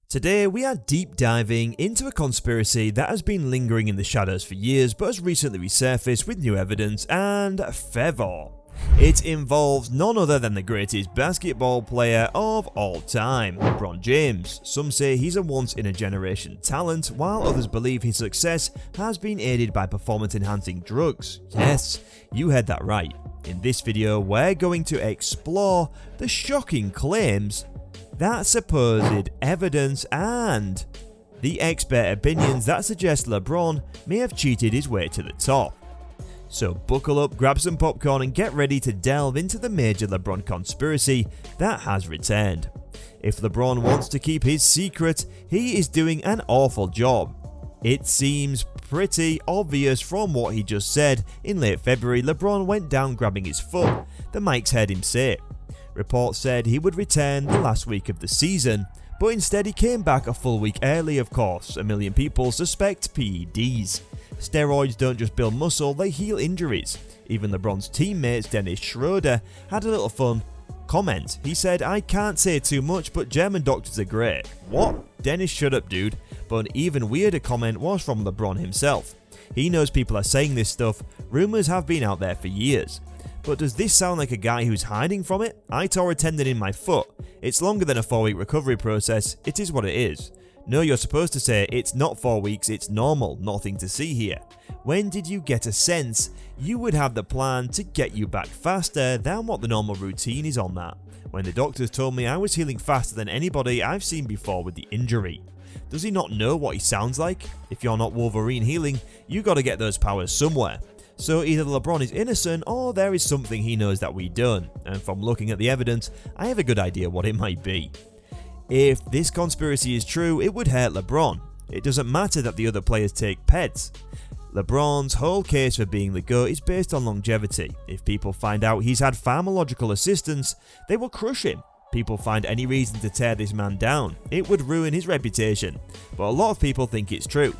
Today we are deep diving into a conspiracy that has been lingering in the shadows for years but has recently resurfaced with new evidence and fervor. It involves none other than the greatest basketball player of all time, LeBron James. Some say he's a once-in-a-generation talent, while others believe his success has been aided by performance-enhancing drugs. Yes, you heard that right. In this video, we're going to explore the shocking claims, that supposed evidence, and the expert opinions that suggest LeBron may have cheated his way to the top. So buckle up, grab some popcorn and get ready to delve into the major LeBron conspiracy that has returned. If LeBron wants to keep his secret, he is doing an awful job. It seems pretty obvious from what he just said. In late February, LeBron went down grabbing his foot, the mics heard him say. Reports said he would return the last week of the season, but instead he came back a full week early. Of course, a million people suspect PEDs. Steroids don't just build muscle, they heal injuries. Even LeBron's teammates Dennis Schroeder had a little fun comment. He said, "I can't say too much, but German doctors are great." What? Dennis, shut up dude. But an even weirder comment was from LeBron himself. He knows people are saying this stuff, rumours have been out there for years. But does this sound like a guy who's hiding from it? I tore a tendon in my foot. It's longer than a 4-week recovery process. It is what it is. No, you're supposed to say it's not 4 weeks, it's normal, nothing to see here. When did you get a sense you would have the plan to get you back faster than what the normal routine is on that? When the doctors told me I was healing faster than anybody I've seen before with the injury. Does he not know what he sounds like? If you're not Wolverine healing, you gotta get those powers somewhere. So either LeBron is innocent or there is something he knows that we don't, and from looking at the evidence, I have a good idea what it might be. If this conspiracy is true, it would hurt LeBron. It doesn't matter that the other players take peds. LeBron's whole case for being the GOAT is based on longevity. If people find out he's had pharmacological assistance, they will crush him. People find any reason to tear this man down, it would ruin his reputation. But a lot of people think it's true.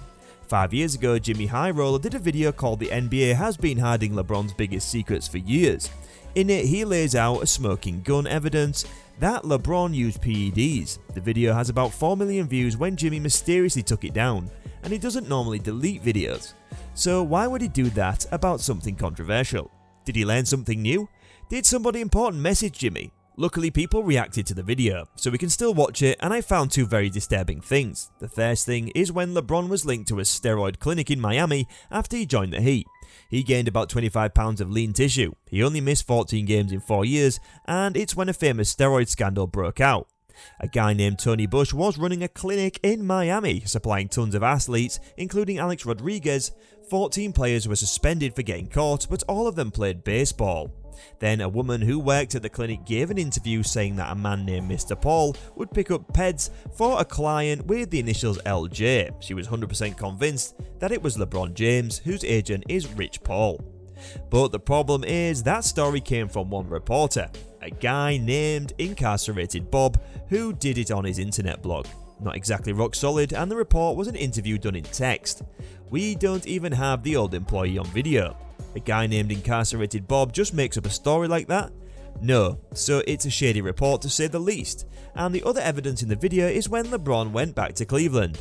5 years ago, Jimmy High Roller did a video called "The NBA has been hiding LeBron's biggest secrets for years." In it, he lays out a smoking gun evidence that LeBron used PEDs. The video has about 4 million views when Jimmy mysteriously took it down, and he doesn't normally delete videos. So why would he do that about something controversial? Did he learn something new? Did somebody important message Jimmy? Luckily, people reacted to the video, so we can still watch it, and I found two very disturbing things. The first thing is when LeBron was linked to a steroid clinic in Miami after he joined the Heat. He gained about 25 pounds of lean tissue. He only missed 14 games in 4 years, and it's when a famous steroid scandal broke out. A guy named Tony Bush was running a clinic in Miami, supplying tons of athletes, including Alex Rodriguez. 14 players were suspended for getting caught, but all of them played baseball. Then a woman who worked at the clinic gave an interview saying that a man named Mr. Paul would pick up peds for a client with the initials LJ. She was 100% convinced that it was LeBron James, whose agent is Rich Paul. But the problem is that story came from one reporter, a guy named Incarcerated Bob, who did it on his internet blog. Not exactly rock solid, and the report was an interview done in text. We don't even have the old employee on video. A guy named Incarcerated Bob just makes up a story like that? No, so it's a shady report to say the least. And the other evidence in the video is when LeBron went back to Cleveland.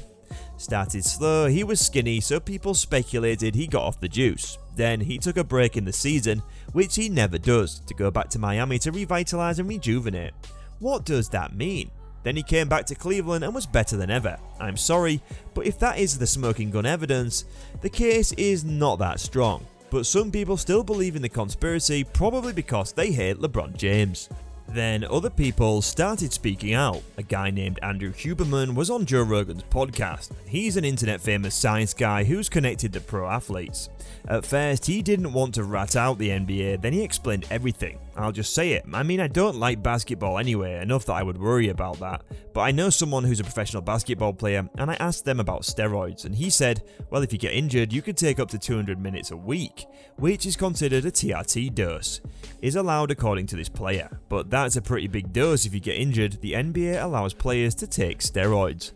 Started slow, he was skinny, so people speculated he got off the juice. Then he took a break in the season, which he never does, to go back to Miami to revitalise and rejuvenate. What does that mean? Then he came back to Cleveland and was better than ever. I'm sorry, but if that is the smoking gun evidence, the case is not that strong. But some people still believe in the conspiracy, probably because they hate LeBron James. Then other people started speaking out. A guy named Andrew Huberman was on Joe Rogan's podcast. He's an internet famous science guy who's connected to pro athletes. At first, he didn't want to rat out the NBA, then he explained everything. I'll just say it. I mean, I don't like basketball anyway, enough that I would worry about that. But I know someone who's a professional basketball player, and I asked them about steroids, and he said, well, if you get injured, you could take up to 200 minutes a week, which is considered a TRT dose, is allowed according to this player. But that's a pretty big dose if you get injured. The NBA allows players to take steroids.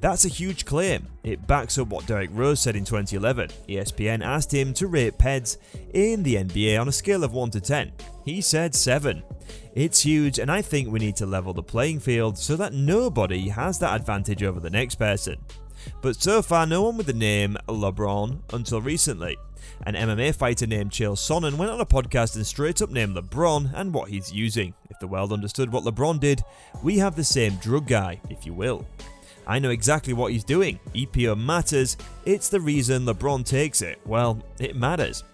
That's a huge claim. It backs up what Derrick Rose said in 2011. ESPN asked him to rate peds in the NBA on a scale of 1 to 10. He said 7. It's huge, and I think we need to level the playing field so that nobody has that advantage over the next person. But so far no one with the name LeBron until recently. An MMA fighter named Chael Sonnen went on a podcast and straight up named LeBron and what he's using. If the world understood what LeBron did, we have the same drug guy, if you will. I know exactly what he's doing. EPO matters. It's the reason LeBron takes it. Well, it matters.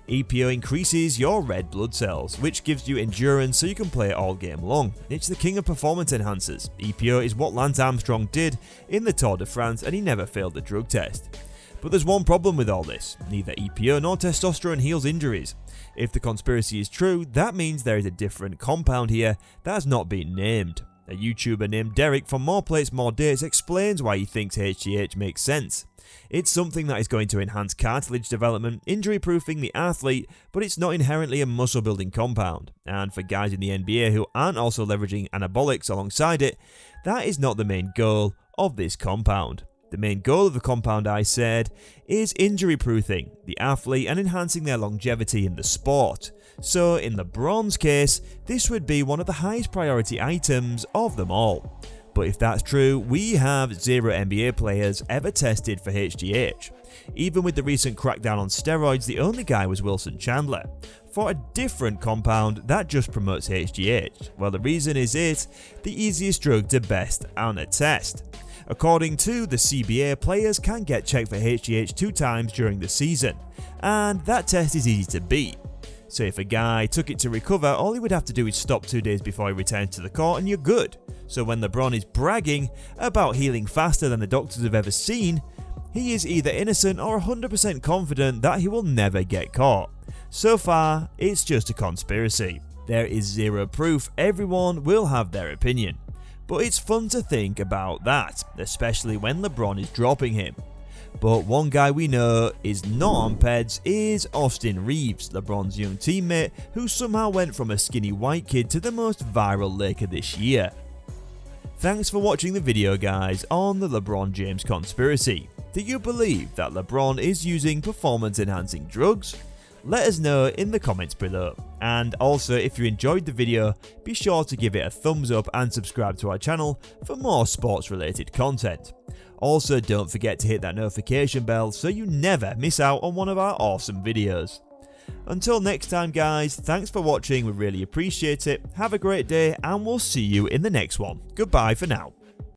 EPO increases your red blood cells, which gives you endurance so you can play all game long. It's the king of performance enhancers. EPO is what Lance Armstrong did in the Tour de France, and he never failed the drug test. But there's one problem with all this. Neither EPO nor testosterone heals injuries. If the conspiracy is true, that means there is a different compound here that has not been named. A YouTuber named Derek from More Plates More Dates explains why he thinks HGH makes sense. It's something that is going to enhance cartilage development, injury proofing the athlete, but it's not inherently a muscle building compound. And for guys in the NBA who aren't also leveraging anabolics alongside it, that is not the main goal of this compound. The main goal of the compound, I said, is injury proofing the athlete and enhancing their longevity in the sport. So in LeBron's case, this would be one of the highest priority items of them all. But if that's true, we have 0 NBA players ever tested for HGH. Even with the recent crackdown on steroids, the only guy was Wilson Chandler, for a different compound that just promotes HGH. Well, the reason is it's the easiest drug to best on a test. According to the CBA, players can get checked for HGH 2 times during the season, and that test is easy to beat. So if a guy took it to recover, all he would have to do is stop 2 days before he returns to the court and you're good. So when LeBron is bragging about healing faster than the doctors have ever seen, he is either innocent or 100% confident that he will never get caught. So far, it's just a conspiracy. There is 0 proof, everyone will have their opinion. But it's fun to think about that, especially when LeBron is dropping him. But one guy we know is not on PEDs is Austin Reeves, LeBron's young teammate who somehow went from a skinny white kid to the most viral Laker this year. Thanks for watching the video guys on the LeBron James conspiracy. Do you believe that LeBron is using performance enhancing drugs? Let us know in the comments below. And also, if you enjoyed the video, be sure to give it a thumbs up and subscribe to our channel for more sports related content. Also, don't forget to hit that notification bell so you never miss out on one of our awesome videos. Until next time guys, thanks for watching, we really appreciate it, have a great day and we'll see you in the next one. Goodbye for now.